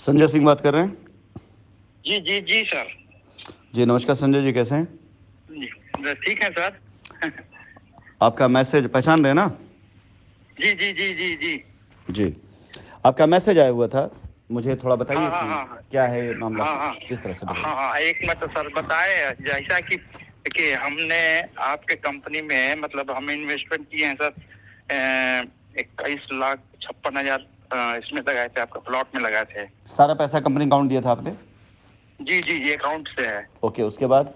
संजय सिंह बात कर रहे हैं। जी जी जी सर। जी नमस्कार संजय जी, कैसे हैं? जी ठीक है सर। आपका मैसेज पहचान रहे हैं ना? जी जी जी जी जी। जी, आपका मैसेज आया हुआ था, मुझे थोड़ा हाँ बताइए हाँ कि हाँ हाँ क्या है ये मामला, हाँ हाँ किस तरह से बताइए। हाँ हाँ एक मतलब सर बताए जैसा कि हमने आपके कंपनी में मतलब हम इन्वेस्टमेंट किए हैं सर 21,56,000 इसमें लगाए थे, आपका प्लॉट में लगाए थे। सारा पैसा कंपनी अकाउंट दिया था आपने? जी जी ये अकाउंट से है। ओके, उसके बाद?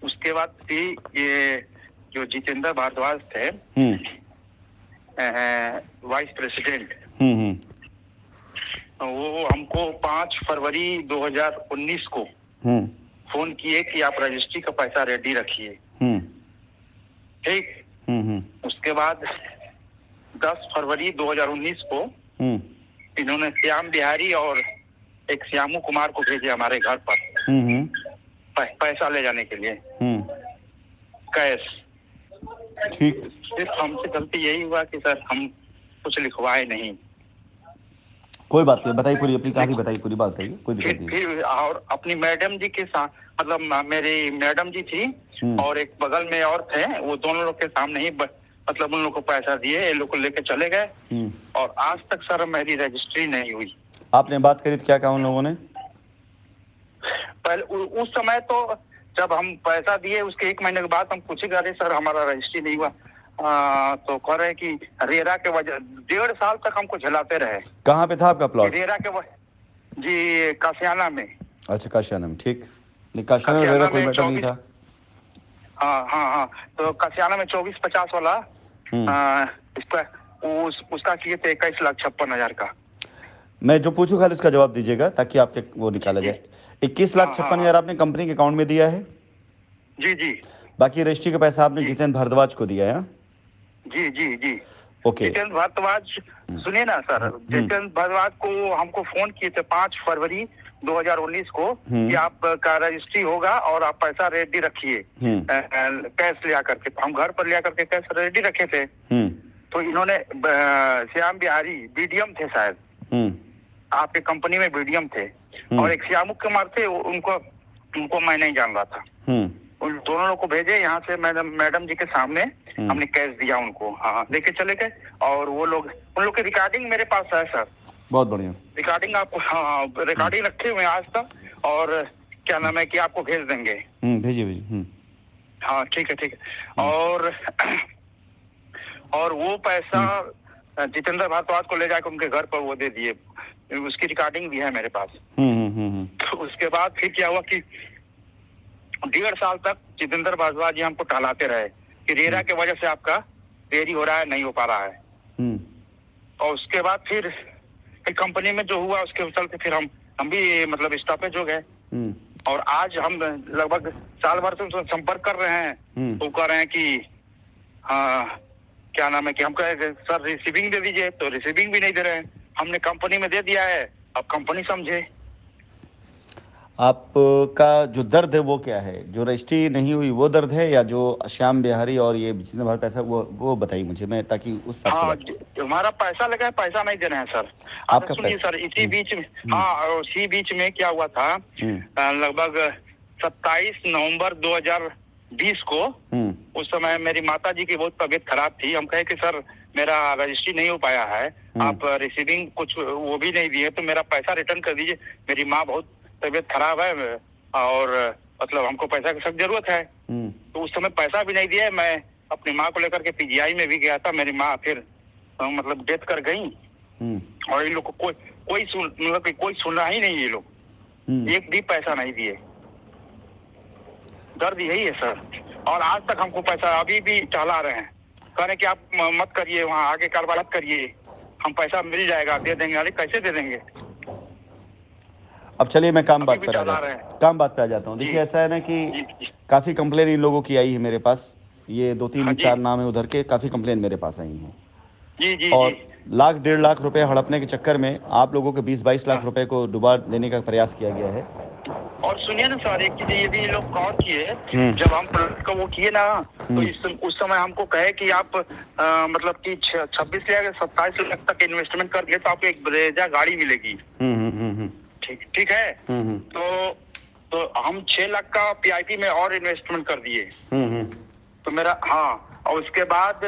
उसके बाद भी ये जो जितेंद्र भारद्वाज थे वाइस प्रेसिडेंट, हम्म। वो हमको 5 फरवरी 2019 को हम्म फोन किए कि आप रजिस्ट्री का पैसा रेडी रखिए। हम्म ठीक। हम्म उसके बाद 10 फरवरी 2019 को हम्म इन्होंने श्याम बिहारी और एक श्यामू कुमार को भेजे हमारे घर पर हम्म पैसा ले जाने के लिए हम्म कैश। ठीक, सिर्फ हमसे गलती यही हुआ कि सर हम कुछ लिखवाए नहीं। कोई बात नहीं, बताइए पूरी अपनी कहानी, बताइए पूरी बात, बताइए, कोई दिक्कत नहीं। फिर और अपनी मैडम जी के साथ मतलब मेरी मैडम जी थी और एक बगल में और थे, वो दोनों लोग के सामने ही मतलब उन लोग को पैसा दिए, ये लोग को लेके चले गए और आज तक सर मेरी रजिस्ट्री नहीं हुई। आपने बात करी तो क्या कहा उन लोगों ने? पहले उस समय तो जब हम पैसा दिए उसके 1 महीने के बाद हम पूछे अरे सर हमारा रजिस्ट्री नहीं हुआ, तो कह रहे कि रेरा के वजह 1.5 साल तक हमको झेलाते रहे। कहाँ पे था आपका प्लॉट? रेरा के जी कासियाना में। अच्छा, काशियाना में, ठीक। नहीं, काशियाना में मेरा कासियाना कोई में मैटर नहीं 24, था। हाँ हाँ हाँ, तो कासियाना में 2450 वाला इसका उसका किए थे 21,56,000 का। मैं जो पूछूं खाली इसका जवाब दीजिएगा ताकि आपके वो निकाला जाए। 21,56,000 आपने कंपनी के अकाउंट में दिया है? जी जी। बाकी रजिस्ट्री का पैसा आपने जितेंद्र भारद्वाज को दिया है? जी जी जी। ओके। जितेंद्र भारद्वाज, सुनिए ना सर, जितेंद्र भारद्वाज को हमको फोन किए थे 5 फरवरी 2019 को कि आपका रजिस्ट्री होगा और आप पैसा रेडी रखिए कैश ले आकर के। हम घर पर ले आकर के कैश रेडी रखे थे। तो इन्होंने श्याम बिहारी बीडीएम थे शायद, आपके कंपनी में बीडीएम थे, और एक श्यामू कुमार थे, उनको मैं नहीं जान रहा था। उन दोनों लोग को भेजे यहाँ से, मैडम जी के सामने हमने कैश दिया उनको, हाँ लेके चले गए। और वो लोग, उन लोग की रिकॉर्डिंग मेरे पास है सर। बहुत बढ़िया रिकॉर्डिंग आपको, हाँ रिकॉर्डिंग रखे हुए हैं आज तक, और क्या नाम है कि आपको भेज देंगे। भेजिए भेजिए। हाँ ठीक है ठीक है। और वो पैसा जितेंद्र भारद्वाज को ले जाकर उनके घर पर वो दे दिए, उसकी रिकॉर्डिंग भी है मेरे पास। तो उसके बाद फिर क्या हुआ कि 1.5 साल तक जितेंद्र भारद्वाज जी हमको टहलाते रहे कि रेरा के वजह से आपका देरी हो रहा है, नहीं हो पा रहा है। और उसके बाद फिर कंपनी में जो हुआ उसके चलते फिर हम भी मतलब स्टॉपेज हो गए। और आज हम लगभग साल भर से संपर्क कर रहे हैं, तो कह रहे हैं कि हाँ क्या नाम है कि हम कहे सर रिसीविंग दे दीजिए, तो रिसीविंग भी नहीं दे रहे हैं। हमने कंपनी में दे दिया है, अब कंपनी समझे। आपका जो दर्द है वो क्या है? जो रजिस्ट्री नहीं हुई वो दर्द है, या जो श्याम बिहारी और ये जितने बार पैसा वो बताइए मुझे, मैं ताकि उस हिसाब से बात। हमारा पैसा लगा है, पैसा नहीं दे रहे हैं सर। आपका सुनिए सर, इसी बीच में इसी बीच में क्या हुआ था, लगभग 27 नवंबर 2020 को, उस समय मेरी माता जी की बहुत तबीयत खराब थी। हम कहे कि सर मेरा रजिस्ट्री नहीं हो पाया है, आप रिसीविंग कुछ वो भी नहीं दिए, तो मेरा पैसा रिटर्न कर दीजिए, मेरी माँ बहुत तबीयत खराब है और मतलब हमको पैसा की सख्त जरूरत है। तो उस समय पैसा भी नहीं दिया। मैं अपनी माँ को लेकर के पीजीआई में भी गया था, मेरी माँ फिर मतलब डेथ कर गई। और इन लोग को कोई सुना ही नहीं, ये लोग एक भी पैसा नहीं दिए। दर्द यही है सर। और आज तक हमको पैसा अभी भी टहला रहे हैं, कह रहे कि आप मत करिए, वहाँ आगे कार्रवाई मत करिए, हम पैसा मिल जाएगा, दे देंगे। अरे कैसे दे देंगे? अब चलिए मैं काम बात पे आ जाता हूँ। देखिए ऐसा है ना कि काफ़ी कंप्लेन इन लोगों की आई है मेरे पास, ये 2-3-4 नाम है उधर के, काफ़ी कंप्लेन मेरे पास आई हैं। जी जी। और लाख 1.5 लाख रुपए हड़पने के चक्कर में आप लोगों के 20-22 लाख रुपए को डुबा देने का प्रयास किया गया है। और सुनिए ना सर, एक चीज ये भी लोग कौन किए, जब हम प्लॉट का वो किए ना, तो उस समय हमको कहे कि आप मतलब कि 26 या 27 लाख तक इन्वेस्टमेंट कर दिए तो आपको एक ब्रेजा गाड़ी मिलेगी। ठीक है। तो हम 6 लाख का PIP में और इन्वेस्टमेंट कर दिए। तो मेरा, हाँ, और उसके बाद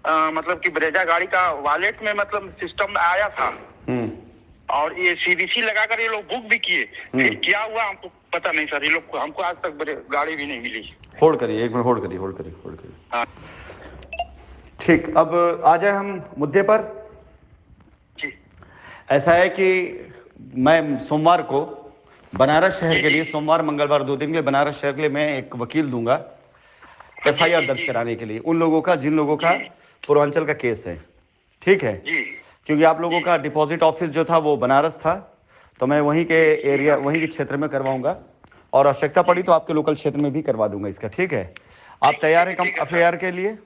मतलब कि ब्रेजा गाड़ी का वॉलेट में मतलब सिस्टम में आया था, और ये CVC लगाकर ये लोग बुक भी किए। फिर क्या हुआ हमको पता नहीं सर, ये लोग हमको आज तक गाड़ी भी नहीं मिली। होल्ड करिए, 1 मिनट होल्ड करिए। हाँ ठीक, अब आ जाए हम मुद्दे पर। जी, ऐसा है कि मैं सोमवार को बनारस शहर के लिए, सोमवार मंगलवार 2 दिन के लिए बनारस शहर के लिए मैं एक वकील दूंगा FIR दर्ज कराने के लिए उन लोगों का जिन लोगों का पूर्वांचल का केस है। ठीक है, क्योंकि आप लोगों का डिपॉजिट ऑफिस जो था वो बनारस था, तो मैं वहीं के एरिया, वहीं के क्षेत्र में करवाऊंगा, और आवश्यकता पड़ी तो आपके लोकल क्षेत्र में भी करवा दूंगा इसका। ठीक है, आप तैयार हैं FIR के लिए?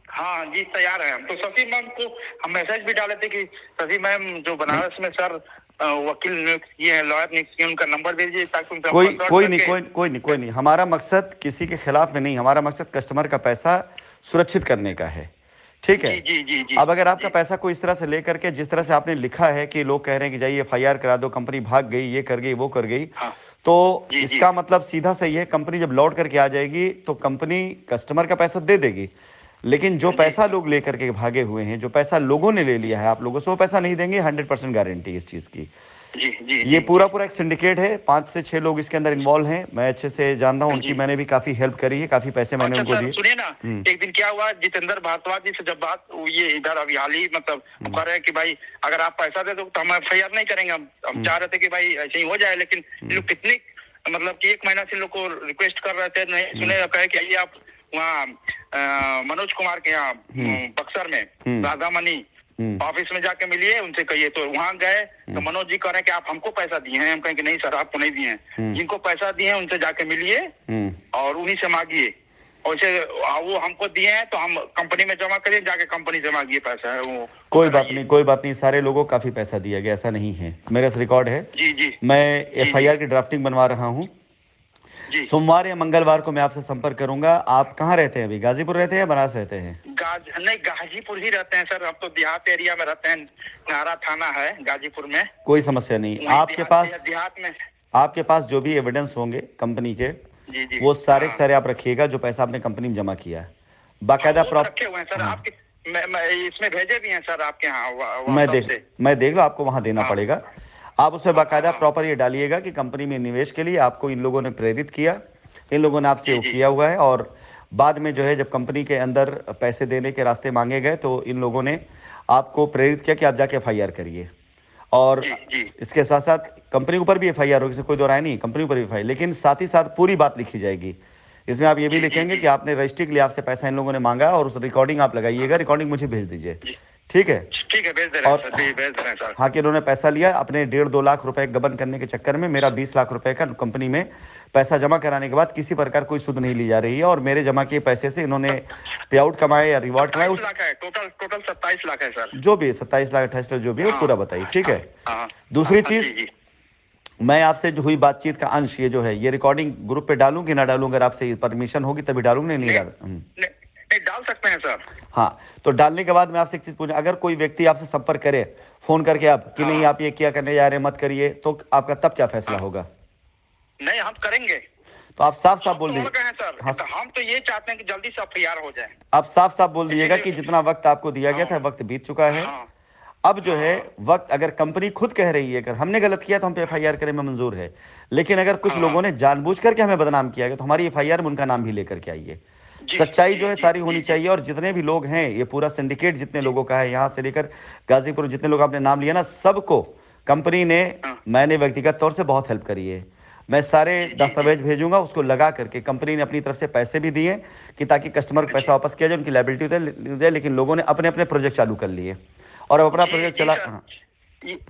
हाँ जी तैयार है हम। तो शशि मैम को हम मैसेज भी डाले थे कि शशि मैम जो बनारस में सर वकील नियुक्त किए हैं, लॉयर नियुक्त किए, उनका नंबर दे दीजिए ताकि उनसे कोई नहीं। हमारा मकसद किसी के खिलाफ में नहीं, हमारा मकसद कस्टमर का पैसा सुरक्षित करने का है। ठीक है, जी। अब अगर आपका पैसा कोई इस तरह से लेकर के, जिस तरह से आपने लिखा है कि लोग कह रहे हैं कि जाइए FIR करा दो, कंपनी भाग गई, ये कर गई, वो कर गई, तो इसका मतलब सीधा सही है, कंपनी जब लौट करके आ जाएगी तो कंपनी कस्टमर का पैसा दे देगी, लेकिन जो पैसा लोग लेकर के भागे हुए हैं, जो पैसा लोगों ने ले लिया है आप लोगों से, वो पैसा नहीं देंगे। 100% गारंटी इस चीज की। ये पूरा एक सिंडिकेट है, 5 से 6 लोग इसके अंदर इन्वॉल्व हैं, मैं अच्छे से जान रहा हूँ, उनकी मैंने भी काफी हेल्प करी है, काफी पैसे मैंने उनको दिए। सुनिए ना, एक दिन क्या हुआ, जितेंद्र भारद्वाज जी से जब बात ये इधर अभी हाल ही मतलब कह रहे हैं कि भाई अगर आप पैसा दे दो तो हम FIR नहीं करेंगे, हम चाह रहे थे कि भाई ऐसे ही हो जाए, लेकिन लोग कितने मतलब कि 1 महीना से लोग को रिक्वेस्ट कर रहे थे, नहीं सुने, कहे कि आइए आप वहाँ मनोज कुमार के यहाँ बक्सर में राधामणि ऑफिस में जाके मिलिए, उनसे कहिए। तो वहाँ गए तो मनोज जी कह रहे हैं कि आप हमको पैसा दिए हैं, हम कहें कि नहीं सर आपको नहीं दिए हैं, जिनको पैसा दिए हैं उनसे जाके मिलिए और उन्हीं से मांगिए, और वो हमको दिए हैं तो हम कंपनी में जमा करिए, जाके कंपनी से मांगिए पैसा है वो। कोई बात नहीं, सारे लोगों को काफी पैसा दिया गया, ऐसा नहीं है, मेरा रिकॉर्ड है। जी मैं FIR की ड्राफ्टिंग बनवा रहा हूँ। सोमवार या मंगलवार को मैं आपसे संपर्क करूंगा। आप कहाँ रहते हैं अभी? गाजीपुर रहते हैं, बनारस रहते हैं? नहीं, गाजीपुर ही रहते हैं सर, अब तो देहात एरिया में रहते हैं, नारा थाना है गाजीपुर में। कोई समस्या नहीं, आपके पास देहात में आपके पास जो भी एविडेंस होंगे कंपनी के, वो सारे के सारे आप रखिएगा, जो पैसा आपने कंपनी में जमा किया है बाकायदा रखे हुए हैं सर। आपके मैं इसमें भेजे भी हैं सर आपके यहाँ, मैं देख लो, आपको वहां देना पड़ेगा। आप उसमें बाकायदा प्रॉपर ये डालिएगा कि कंपनी में निवेश के लिए आपको इन लोगों ने प्रेरित किया, इन लोगों ने आपसे किया हुआ है, और बाद में जो है जब कंपनी के अंदर पैसे देने के रास्ते मांगे गए तो इन लोगों ने आपको प्रेरित किया कि आप जाके FIR करिए। और इसके साथ साथ कंपनी ऊपर भी FIR होगी, कोई दो राय नहीं, कंपनी ऊपर भी FIR, लेकिन साथ ही साथ पूरी बात लिखी जाएगी। इसमें आप ये भी लिखेंगे कि आपने रजिस्ट्री के लिए आपसे पैसा इन लोगों ने मांगा, और उस रिकॉर्डिंग आप लगाइएगा, रिकॉर्डिंग मुझे भेज दीजिए। ठीक है, भेज दे रहे हैं सर। हाँ, कि उन्होंने पैसा लिया अपने 1.5-2 लाख रुपए गबन करने के चक्कर में, मेरा 20 लाख रुपए का कंपनी में पैसा जमा कराने के बाद किसी प्रकार कोई सुध नहीं ली जा रही है, और मेरे जमा किए पैसे से इन्होंने पे आउट कमाए या रिवॉर्ड कमाए। टोटल 27 लाख है सर, जो भी 27 लाख 28 लाख जो भी है पूरा बताइए। ठीक है, दूसरी चीज, मैं आपसे जो हुई बातचीत का अंश ये जो है, ये रिकॉर्डिंग ग्रुप पे डालूं कि ना डालूं? अगर आपसे परमिशन होगी तभी डालूंगा, नहीं डाल सकते हैं सर। हाँ, तो डालने के बाद मैं आपसे एक चीज पूछूं, अगर कोई व्यक्ति आपसे संपर्क करे फोन करके आप कि नहीं आप ये क्या करने जा रहे हैं, मत करिए, तो आपका तब क्या फैसला होगा? नहीं, हम करेंगे। तो आप साफ साफ बोल दीजिए। हाँ, हम तो ये चाहते हैं कि जल्दी से FIR हो जाए। आप साफ साफ बोल दीजिएगा कि जितना वक्त आपको दिया गया था वक्त बीत चुका है, अब जो है वक्त, अगर कंपनी खुद कह रही है अगर हमने गलत किया तो हम पे FIR करें में मंजूर है, लेकिन अगर कुछ लोगों ने जानबूझ करके हमें बदनाम किया गया तो हमारी FIR में उनका नाम भी लेकर के आइए। सच्चाई जो है सारी होनी चाहिए, और जितने भी लोग हैं, ये पूरा सिंडिकेट जितने लोगों का है, यहाँ से लेकर गाजीपुर जितने लोग आपने नाम लिया ना, सबको कंपनी ने, मैंने व्यक्तिगत तौर से बहुत हेल्प करी है। मैं सारे दस्तावेज भेजूंगा, उसको लगा करके कंपनी ने अपनी तरफ से पैसे भी दिए कि ताकि कस्टमर को पैसा वापस किया जाए, उनकी लायबिलिटी दे, लेकिन लोगों ने अपने अपने प्रोजेक्ट चालू कर लिए और अब अपना प्रोजेक्ट चला।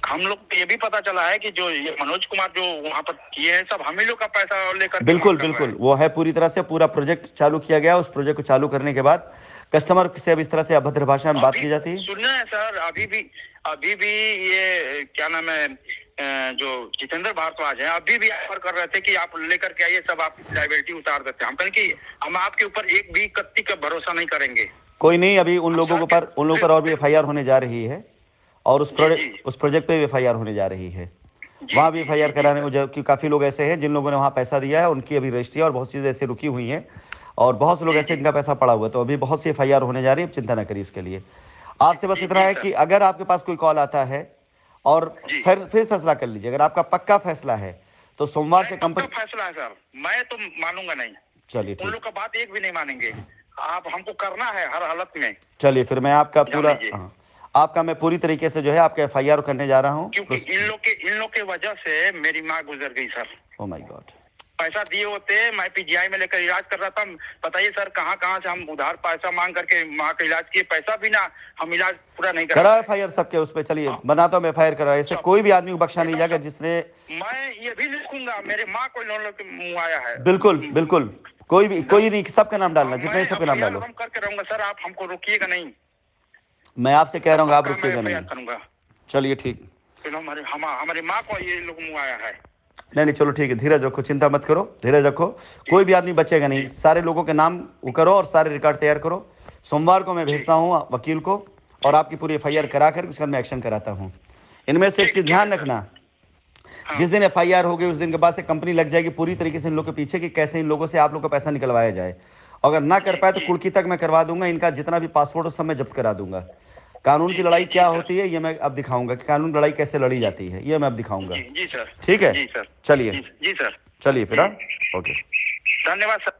हम लोग को ये भी पता चला है कि जो ये मनोज कुमार जो वहाँ पर किए हैं, सब हम ही लोग का पैसा लेकर। बिल्कुल वो है, पूरी तरह से पूरा प्रोजेक्ट चालू किया गया। उस प्रोजेक्ट को चालू करने के बाद कस्टमर से अब इस तरह से अभद्र भाषा में बात की जाती है। सुनना है सर, अभी भी ये क्या नाम है, जो जितेंद्र भारद्वाज है, अभी भी ऑफर कर रहे थे कि आप लेकर के आइए, सब आपकी लायबिलिटी उतार देते हैं। हम कहें कि हम आपके ऊपर एक भी कत्ती का भरोसा नहीं करेंगे। कोई नहीं, अभी उन लोगों पर और भी FIR होने जा रही है, और उस प्रोजेक्ट पे भी FIR होने जा रही है। वहाँ भी FIR कराने में, क्योंकि काफी लोग ऐसे हैं जिन लोगों ने वहाँ पैसा दिया है, उनकी अभी रजिस्ट्री और बहुत चीजें ऐसे रुकी हुई हैं, और बहुत से लोग ऐसे इनका पैसा पड़ा हुआ है, तो अभी बहुत सी FIR होने जा रही है, चिंता ना करिए इसके लिए। आपसे बस इतना है कि अगर आपके पास कोई कॉल आता है और फिर फैसला कर लीजिए। अगर आपका पक्का फैसला है तो सोमवार से कंपनी, फैसला है सर, मैं तो मानूंगा नहीं। चलिए उन लोग का बात एक भी नहीं मानेंगे, आप हमको करना है हर हालत में। चलिए फिर मैं आपका पूरा, आपका मैं पूरी तरीके से जो है आपका FIR करने जा रहा हूँ, क्योंकि इन लोग के वजह से मेरी माँ गुजर गई सर। Oh my God. पैसा दिए होते, मैं PGI में लेकर इलाज कर रहा था। बताइए सर, कहाँ कहाँ से हम उधार पैसा मांग करके माँ का इलाज किए, पैसा भी ना, हम इलाज पूरा नहीं करा। FIR सबके उस पर, चलिए बनाता हूँ FIR करा। ऐसे कोई भी आदमी को बख्शा नहीं जाएगा जिसने, मैं ये भी लिखूंगा मेरे माँ को लोन लेके मुँह आया है। बिल्कुल बिल्कुल, कोई नहीं, सबका नाम डालना, जितने सबका नाम डालो। हम करके रहूंगा सर, आप हमको रोकिएगा नहीं। मैं आपसे कह रहा हूँ आप रुकिएगा नहीं। करूंगा। चलिए ठीक, हमारी माँ को ये लोग मुँह आया है। नहीं चलो ठीक है, धीरज रखो, चिंता मत करो, धीरज रखो, कोई भी आदमी बचेगा नहीं। सारे लोगों के नाम वो करो और सारे रिकॉर्ड तैयार करो। सोमवार को मैं भेजता हूँ वकील को और आपकी पूरी FIR करा कर उसके बाद मैं एक्शन कराता हूँ। इनमें से एक चीज ध्यान रखना, जिस दिन FIR होगी उस दिन के बाद से कंपनी लग जाएगी पूरी तरीके से इन लोग के पीछे कि कैसे इन लोगों से आप लोग का पैसा निकलवाया जाए। अगर ना कर पाए तो कुर्की तक मैं करवा दूंगा, इनका जितना भी पासपोर्ट उस सब मैं जब्त करा दूंगा। कानून की लड़ाई क्या होती है ये मैं अब दिखाऊंगा, कि कानून लड़ाई कैसे लड़ी जाती है ये मैं अब दिखाऊंगा। जी सर, ठीक है, जी सर, चलिए जी सर, चलिए फिर, ओके, धन्यवाद सर।